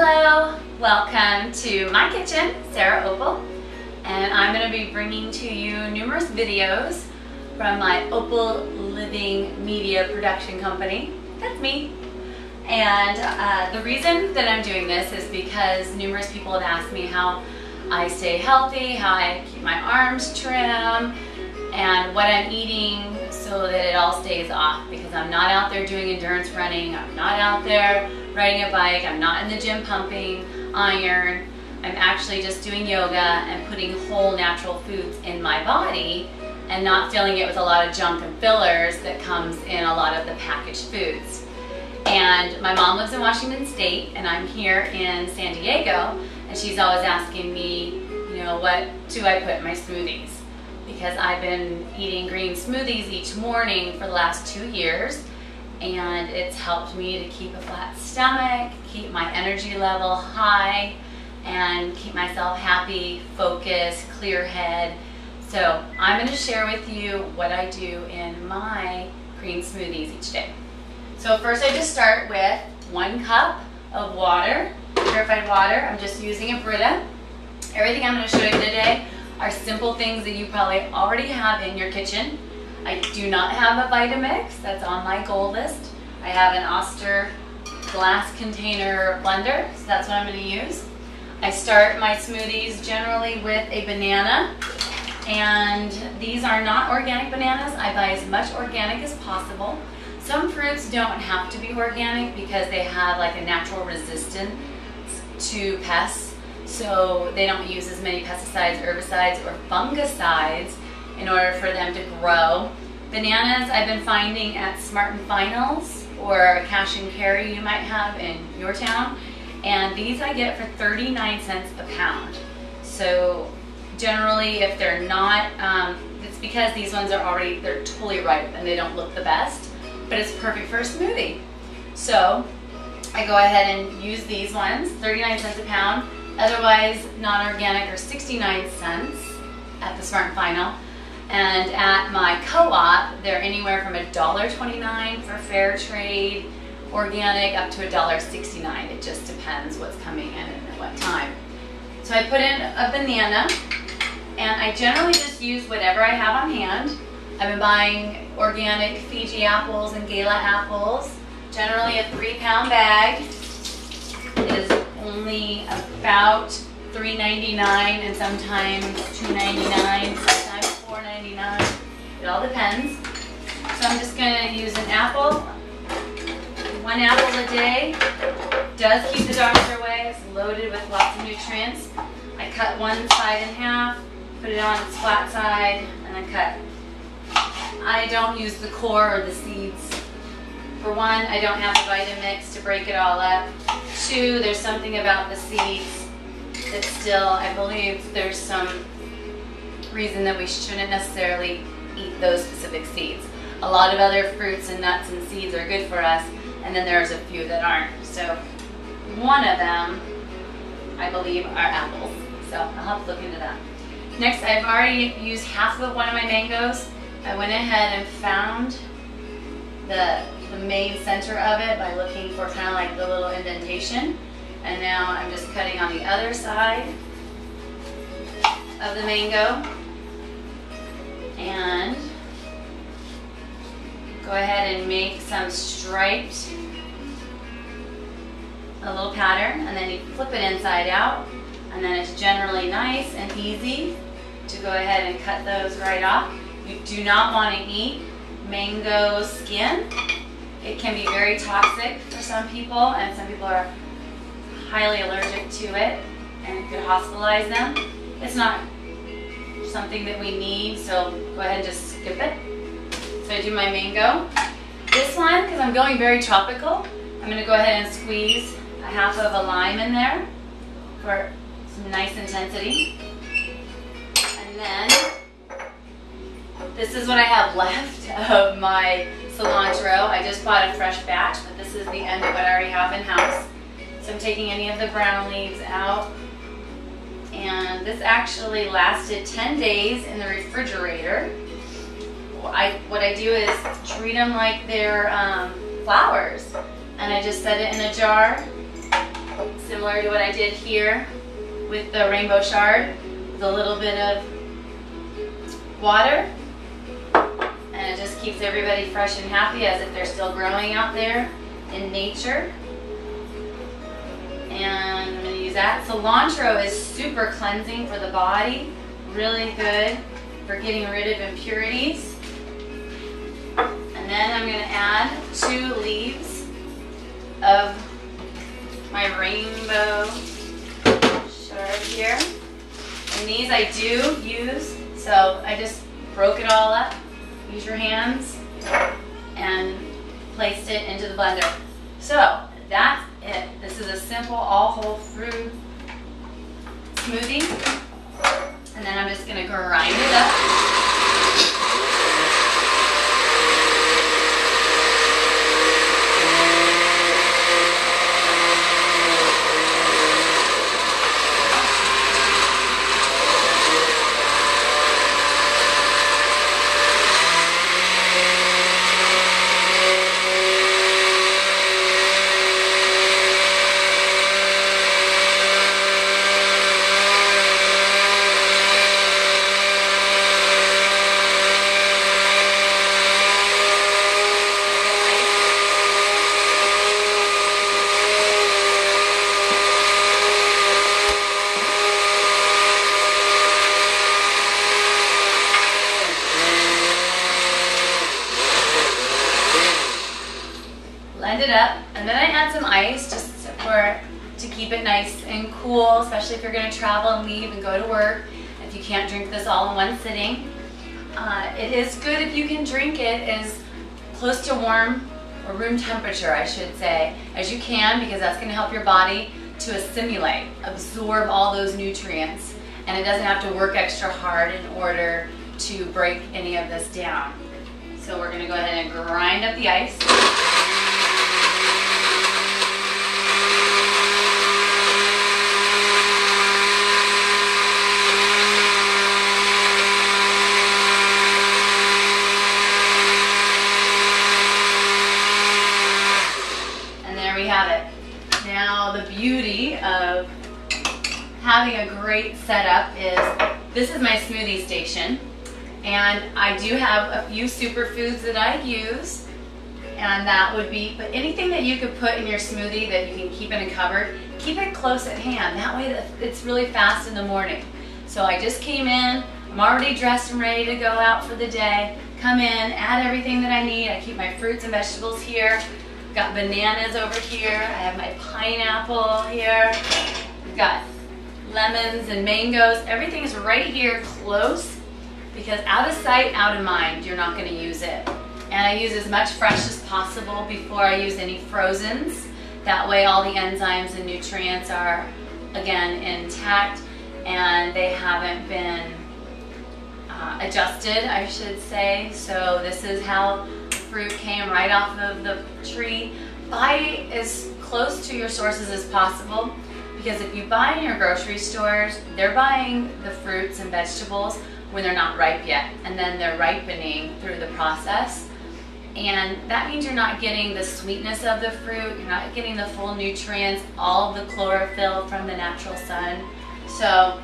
Hello, welcome to my kitchen, Sarah Opal, and I'm going to be bringing to you numerous videos from my Opal Living Media Production Company. That's me. And the reason that I'm doing this is because numerous people have asked me how I stay healthy, how I keep my arms trim, and what I'm eating so that it all stays off, because I'm not out there doing endurance running, I'm not out there riding a bike, I'm not in the gym pumping iron. I'm actually just doing yoga and putting whole natural foods in my body and not filling it with a lot of junk and fillers that comes in a lot of the packaged foods. And my mom lives in Washington State and I'm here in San Diego, and she's always asking me, you know, what do I put in my smoothies? Because I've been eating green smoothies each morning for the last 2 years, and it's helped me to keep a flat stomach, keep my energy level high, and keep myself happy, focused, clear head. So I'm going to share with you what I do in my green smoothies each day. So first I just start with 1 cup of water, purified water. I'm just using a Brita. Everything I'm going to show you today are simple things that you probably already have in your kitchen. I do not have a Vitamix, that's on my goal list. I have an Oster glass container blender, so that's what I'm going to use. I start my smoothies generally with a banana, and these are not organic bananas. I buy as much organic as possible. Some fruits don't have to be organic because they have like a natural resistance to pests, so they don't use as many pesticides, herbicides, or fungicides in order for them to grow. Bananas I've been finding at Smart and Finals or Cash and Carry you might have in your town, and these I get for 39 cents a pound. So generally if they're not, it's because these ones are already, they're totally ripe and they don't look the best, but it's perfect for a smoothie. So I go ahead and use these ones, 39 cents a pound. Otherwise, non-organic are 69 cents at the Smart and Final. And at my co-op, they're anywhere from $1.29 for fair trade, organic, up to $1.69. It just depends what's coming in and at what time. So I put in a banana, and I generally just use whatever I have on hand. I've been buying organic Fiji apples and Gala apples, generally a 3-pound bag. It is only about $3.99 and sometimes $2.99, sometimes $4.99. It all depends. So I'm just going to use an apple. 1 apple a day does keep the doctor away. It's loaded with lots of nutrients. I cut one side in half, put it on its flat side, and then cut. I don't use the core or the seeds. For one, I don't have the Vitamix to break it all up. 2, there's something about the seeds that still, I believe there's some reason that we shouldn't necessarily eat those specific seeds. A lot of other fruits and nuts and seeds are good for us, and then there's a few that aren't. So one of them, I believe, are apples. So I'll have to look into that. Next, I've already used half of one of my mangoes. I went ahead and found the main center of it by looking for kind of like the little indentation, and now I'm just cutting on the other side of the mango, and go ahead and make some striped, a little pattern, and then you flip it inside out, and then it's generally nice and easy to go ahead and cut those right off. You do not want to eat mango skin. It can be very toxic for some people, and some people are highly allergic to it, and it could hospitalize them. It's not something that we need, so go ahead and just skip it. So I do my mango. This one, because I'm going very tropical, I'm going to go ahead and squeeze a half of a lime in there for some nice intensity. And then this is what I have left of my cilantro. I just bought a fresh batch, but this is the end of what I already have in house. So I'm taking any of the brown leaves out. And this actually lasted 10 days in the refrigerator. What I do is treat them like they're flowers. And I just set it in a jar Similar to what I did here with the rainbow shard, with a little bit of water. And it just keeps everybody fresh and happy as if they're still growing out there in nature. And I'm going to use that. Cilantro is super cleansing for the body, really good for getting rid of impurities. And then I'm going to add 2 leaves of my rainbow shard here. And these I do use, so I just broke it all up. Use your hands and placed it into the blender. So that's it. This is a simple all whole fruit smoothie. And then I'm just going to grind it up. Blend it up, and then I add some ice just to keep it nice and cool, especially if you're going to travel and leave and go to work. If you can't drink this all in one sitting, it is good if you can drink it as close to warm or room temperature, I should say, as you can, because that's going to help your body to assimilate, absorb all those nutrients, and it doesn't have to work extra hard in order to break any of this down. So we're going to go ahead and grind up the ice. Have it. Now the beauty of having a great setup is this is my smoothie station, and I do have a few superfoods that I use, and that would be, but anything that you could put in your smoothie that you can keep in a cupboard, keep it close at hand. That way it's really fast in the morning. So I just came in, I'm already dressed and ready to go out for the day. Come in, add everything that I need. I keep my fruits and vegetables here. Got bananas over here. I have my pineapple here. We've got lemons and mangoes. Everything is right here close, because out of sight, out of mind, you're not going to use it. And I use as much fresh as possible before I use any frozens. That way all the enzymes and nutrients are, again, intact, and they haven't been adjusted, I should say. So this is how fruit came right off of the tree. Buy as close to your sources as possible, because if you buy in your grocery stores, they're buying the fruits and vegetables when they're not ripe yet, and then they're ripening through the process, and that means you're not getting the sweetness of the fruit, you're not getting the full nutrients, all of the chlorophyll from the natural sun. So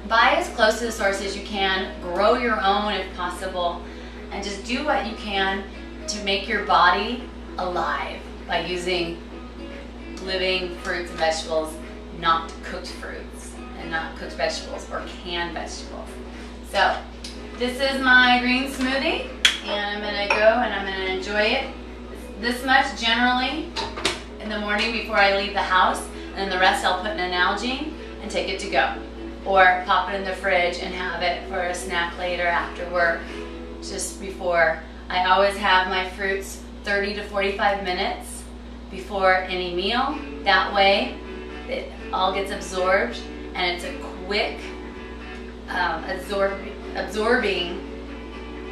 buy as close to the source as you can, grow your own if possible, and just do what you can to make your body alive by using living fruits and vegetables, not cooked fruits and not cooked vegetables or canned vegetables. So this is my green smoothie, and I'm going to go and I'm going to enjoy it this much generally in the morning before I leave the house, and then the rest I'll put in an Nalgene and take it to go, or pop it in the fridge and have it for a snack later after work. Just before, I always have my fruits 30 to 45 minutes before any meal. That way it all gets absorbed, and it's a quick absorbing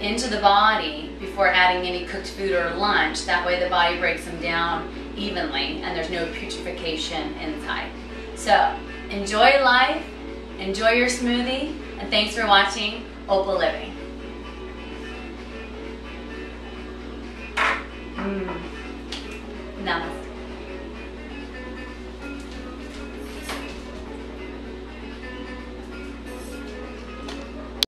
into the body before adding any cooked food or lunch. That way the body breaks them down evenly and there's no putrefaction inside. So enjoy life, enjoy your smoothie, and thanks for watching Opal Living. Namaste.